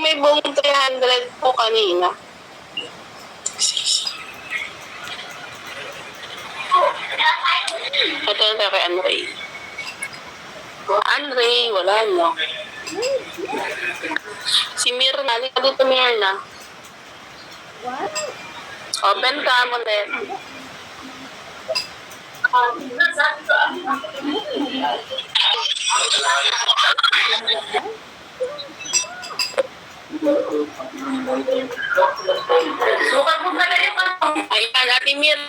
may buong 300 po kanina. Ito na tayo kay Andre. Andre, wala no. Si Mirna, halika dito Mirna. Open cam ulit. Ayan, Ate Mir.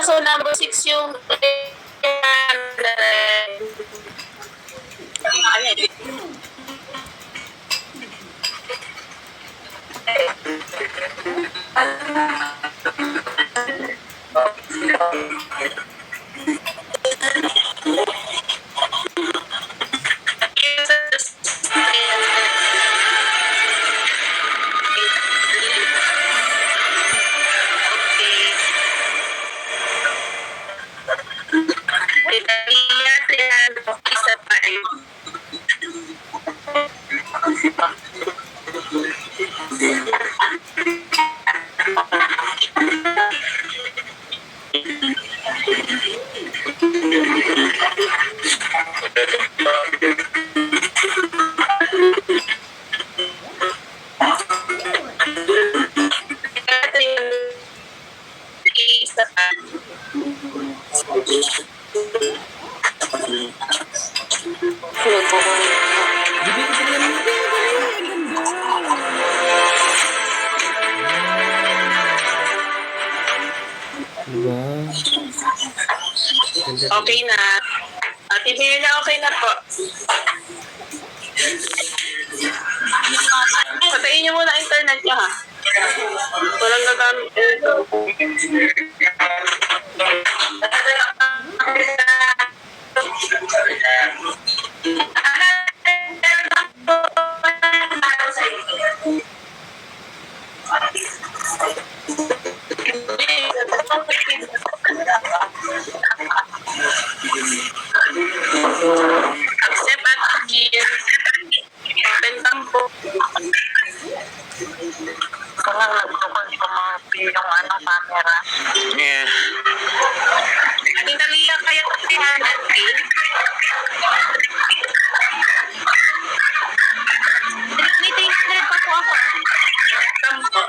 So, number 6 yung isa pa rin. Isa pa. Okay na. Ate Mirna, okay na po. Patayin niyo muna internet niya ha. Walang gagamit ito. Accept at again. Bentang po. Yung camera. Yeah. Ating Talia, kaya ko 300K. May 300 pa po ako. Tampo.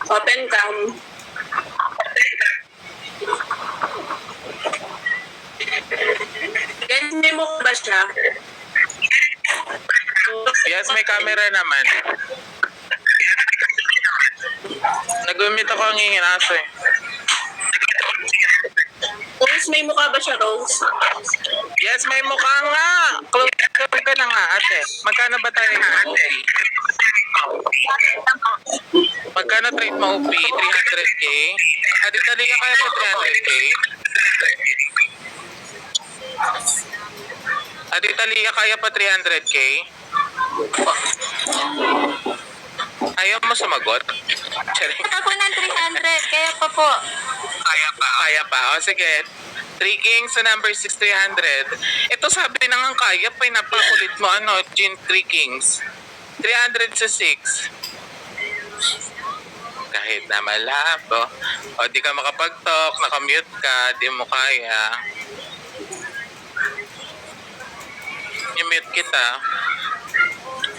Open cam. Ganyan mo ba siya? Yes, may camera naman. Nag-umit ako ang inginaso eh. Rose, may mukha ba siya, Rose? Yes, may mukha nga. Close ka na nga, ate. Magkano ba tayo ng OP? Magkano trade mo OP? 300K? Ate, dali ka kaya sa 300K? Ate, dali ka kaya pa 300K? Ayaw mo sumagot? Charing. Ako ng 300, kaya pa po. Kaya pa. Kaya pa. O sige. 3 kings sa number 6, 300. Ito sabi na nga kaya pa. Napakulit mo. Ano? Gin 3 kings. 300 sa 6. Kahit na malabo. O di ka makapag-talk. Nakamute ka. Di mo kaya. I-mute kita.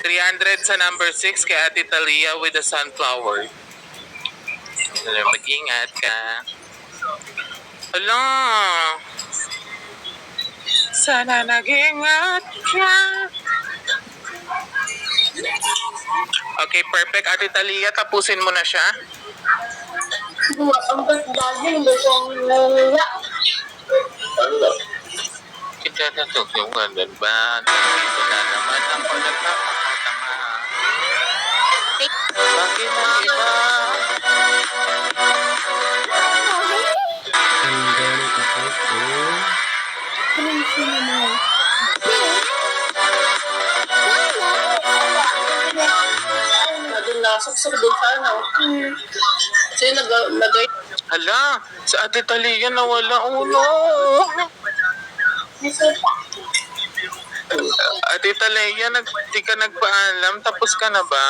300 sa number 6 kay Ate Talia with the sunflower. Mag-ingat ka. Hala. Sana nag-ingat ka. Okay, perfect. Ate Talia, tapusin mo na siya. Ang ganda hindi ko ang nangya. Kita natutong ganun ba? Dito na naman ako nagkakatanga. Bakit ang iba? Ang galing effect oh. Doon nasaksak doon sa ano. Kasi nagay. Hala, sa Ate Talia nawala ulo. Ate Talia, di ka nagpaalam? Tapos ka na ba?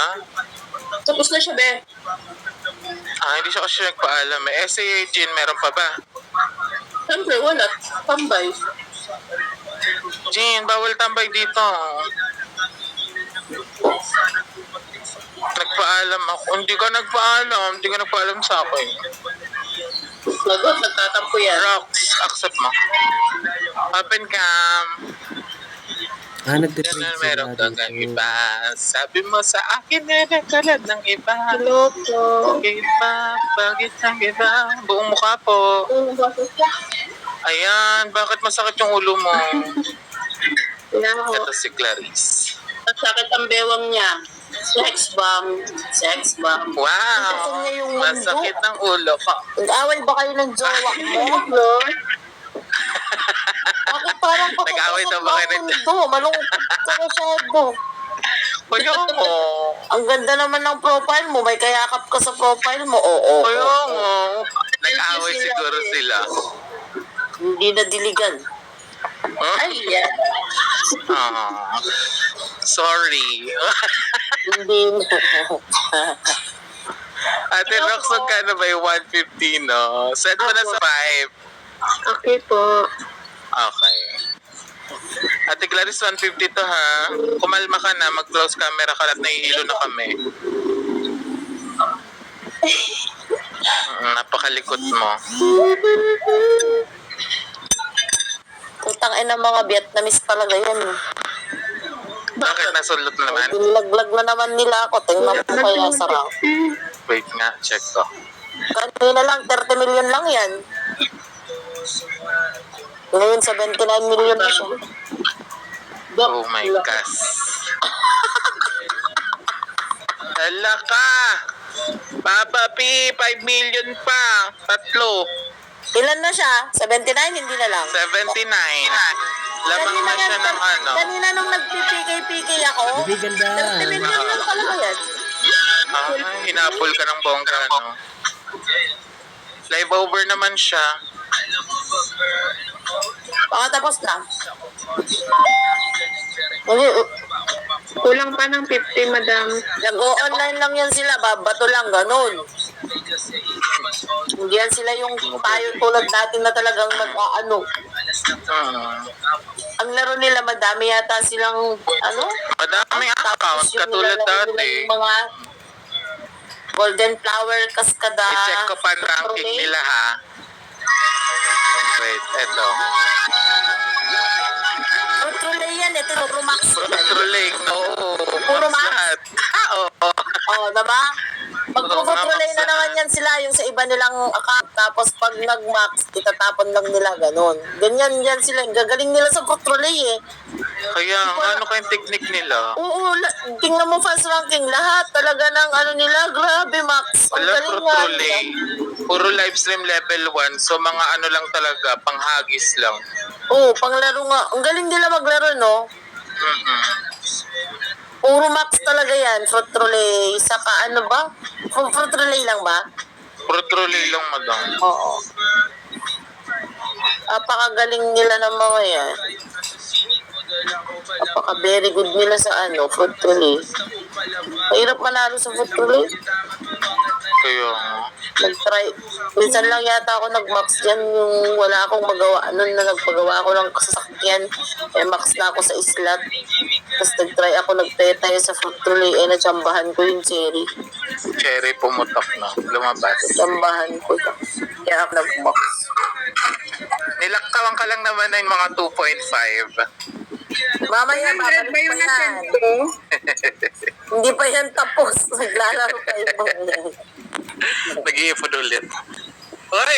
Tapos na siya, be. Hindi siya kasi nagpaalam. Si Jean, meron pa ba? Siyempre, wala. Tambay. Jean, bawal tambay dito. Nagpaalam ako. Hindi ka nagpaalam sa akin. Lagot, nagtatampo yan. Rox, accept mo. Open cam. Nagtitrade Ganun sila meron kang dito. iba. Sabi mo sa akin na nagkalat ng iba. Hello po. Iba, bakit ang iba? Buong mukha po. Ayan, bakit masakit yung ulo mo? Ito si Clarice. Sakit ang bewang niya. Sex bomb. Sex bomb. Wow, niya yung mundo. masakit ng ulo ko. Nag-away ba kayo ng jowa mo? Bakit parang Nag-away daw ba kayo ng- mundo? Malungkot ka masyado. Kaya mo. Ang ganda naman ng profile mo. May kayakap ka sa profile mo. Oo. Kaya mo. Nag-away siguro sila. Hindi na diligan. Ay, yeah. Sorry. Hindi na. Ate Rox, magkano ba yung 150, no? Set mo na sa 5. Okay po. Okay. Ate Clarice, 150 to ha. Kumalma ka na, mag-close camera ka at nahihilo na kami. Napakalikot mo. Putang ina mga Vietnamese talaga yan. Bakit nasulot na naman? Dinilaglag na naman nila ako. Tingnan mo kaya sarang. Wait nga, check ko. Kanina lang, 30 million lang yan. Ngayon, 79 million na siya. Oh my gosh. Hala ka! Papa P, 5 million pa. Tatlo. Ilan na siya? 79? Hindi na lang. 79. Lamang na siya ng ano. Kanina nung nagpipikay-pikay ako, Hindi ganda. 30 million lang talaga yan. Hinapol ka ng bongga, no? Live over naman siya. Baka tapos na. Kulang pa ng 50, madam. Nag-o-online lang yan sila, babato lang, ganun. Hindi yan sila yung tayo tulad natin na talagang mag-ano. Ang laro nila, madami yata silang, ano? Madaming account, Tapos yung katulad nilalaro nila dati. yung mga Golden Flower, Cascada. I-check ko pa ang ranking Trolley. nila, ha? Wait, eto. Trolley yan, ito, Rumax. Trolling, no. Puro max? Lahat. Oo. Oh, diba? Mag-trolley na naman yan sila, yung sa iba nilang account. Tapos pag nag-max, itatapon lang nila, ganun. Ganyan yan sila, gagaling nila sa trolley eh. Kaya, ano kayong technique nila? Oo, tingnan mo fans ranking, lahat talaga ng ano nila, grabe Max. Ang Wala, galing pro nga trolling. nila. Puro live stream level 1. So, mga ano lang talaga, panghagis lang. Oo, panglaro nga. Ang galing nila maglaro, no? Puro Max talaga yan, fruit trolley. Saka ano ba? Fruit trolley lang ba? Pro trolling lang, madam. Oo. Apakagaling nila ng mga yan. Apaka-very good nila sa ano, fruit trolley. Mahirap manalo sa fruit trolley. Kaya, Nag-try. Minsan lang yata ako nag-max dyan yung wala akong magawa. Noon na nagpagawa ako ng sasakyan. Max na ako sa islat. Tapos nag-try ako, nagtaya sa fruit trolley. Natsambahan ko yung cherry. cherry pumutok na. Lumabas. Tsambahan ko. Kaya ako nag-max. Nilaktawan ka lang naman ng mga 2.5. Mamaya, babalik pa yan. Hindi pa yan tapos. Naglalaro pa iba. Nag-iipon ulit. Oy,